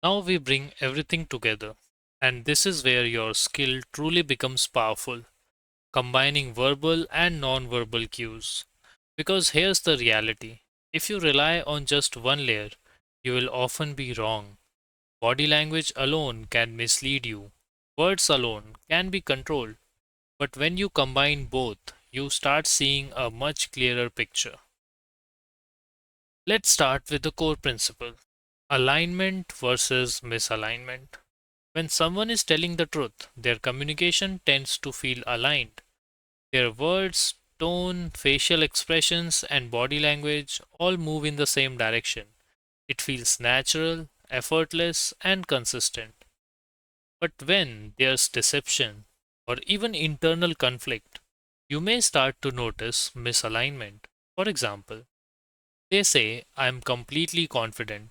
Now we bring everything together, and this is where your skill truly becomes powerful, combining verbal and non-verbal cues. Because here's the reality: if you rely on just one layer, you will often be wrong. Body language alone can mislead you, words alone can be controlled, but when you combine both, you start seeing a much clearer picture. Let's start with the core principle: alignment versus misalignment. When someone is telling the truth, their communication tends to feel aligned. Their words, tone, facial expressions, and body language all move in the same direction. It feels natural, effortless, and consistent. But when there's deception or even internal conflict, you may start to notice misalignment. For example, they say, I'm completely confident,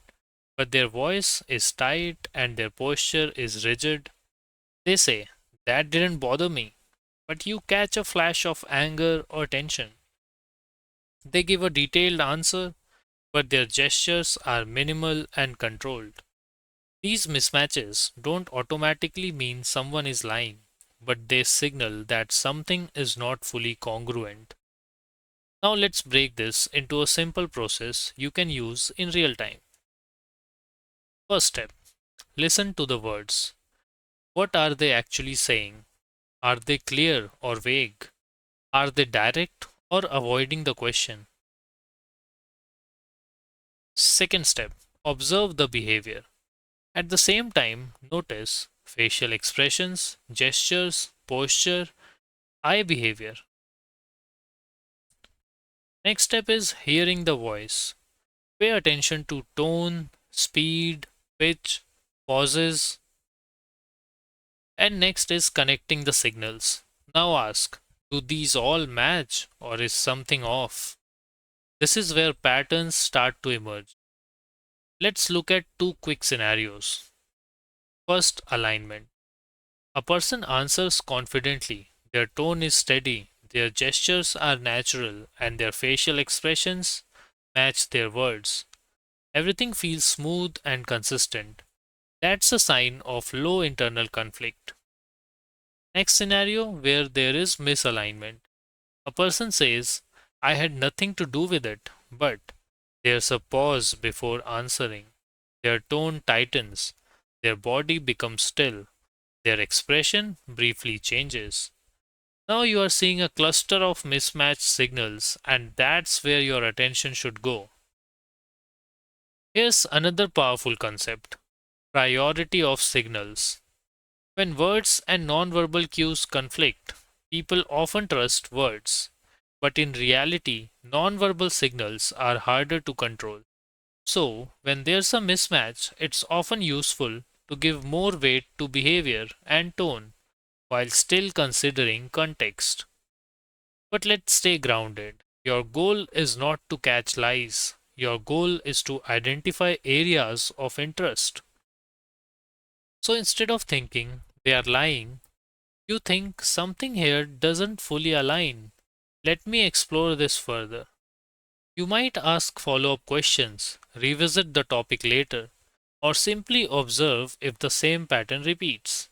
but their voice is tight and their posture is rigid. They say, that didn't bother me, but you catch a flash of anger or tension. They give a detailed answer, but their gestures are minimal and controlled. These mismatches don't automatically mean someone is lying, but they signal that something is not fully congruent. Now let's break this into a simple process you can use in real time. First step: listen to the words. What are they actually saying? Are they clear or vague? Are they direct or avoiding the question? Second step: observe the behavior. At the same time, notice facial expressions, gestures, posture, eye behavior. Next step is hearing the voice. Pay attention to tone, speed, pitch, pauses, and next is connecting the signals. Now ask, do these all match or is something off? This is where patterns start to emerge. Let's look at two quick scenarios. First, alignment. A person answers confidently, their tone is steady, their gestures are natural, and their facial expressions match their words. Everything feels smooth and consistent. That's a sign of low internal conflict. Next scenario where there is misalignment. A person says, I had nothing to do with it, but there's a pause before answering. Their tone tightens, their body becomes still, their expression briefly changes. Now you are seeing a cluster of mismatched signals, and that's where your attention should go. Here's another powerful concept: priority of signals. When words and nonverbal cues conflict, people often trust words. But in reality, nonverbal signals are harder to control. So, when there's a mismatch, it's often useful to give more weight to behavior and tone while still considering context. But let's stay grounded. Your goal is not to catch lies. Your goal is to identify areas of interest. So instead of thinking they are lying, you think something here doesn't fully align. Let me explore this further. You might ask follow up questions, revisit the topic later, or simply observe if the same pattern repeats.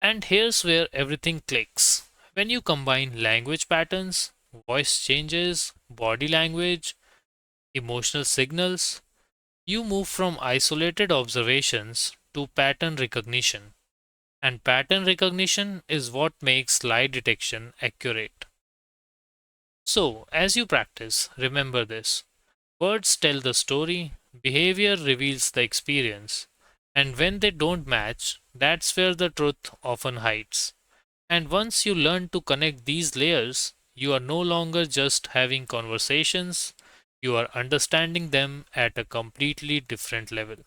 And here's where everything clicks. When you combine language patterns, voice changes, body language, emotional signals, you move from isolated observations to pattern recognition. And pattern recognition is what makes lie detection accurate. So, as you practice, remember this: words tell the story, behavior reveals the experience, and when they don't match, that's where the truth often hides. And once you learn to connect these layers, you are no longer just having conversations, you are understanding them at a completely different level.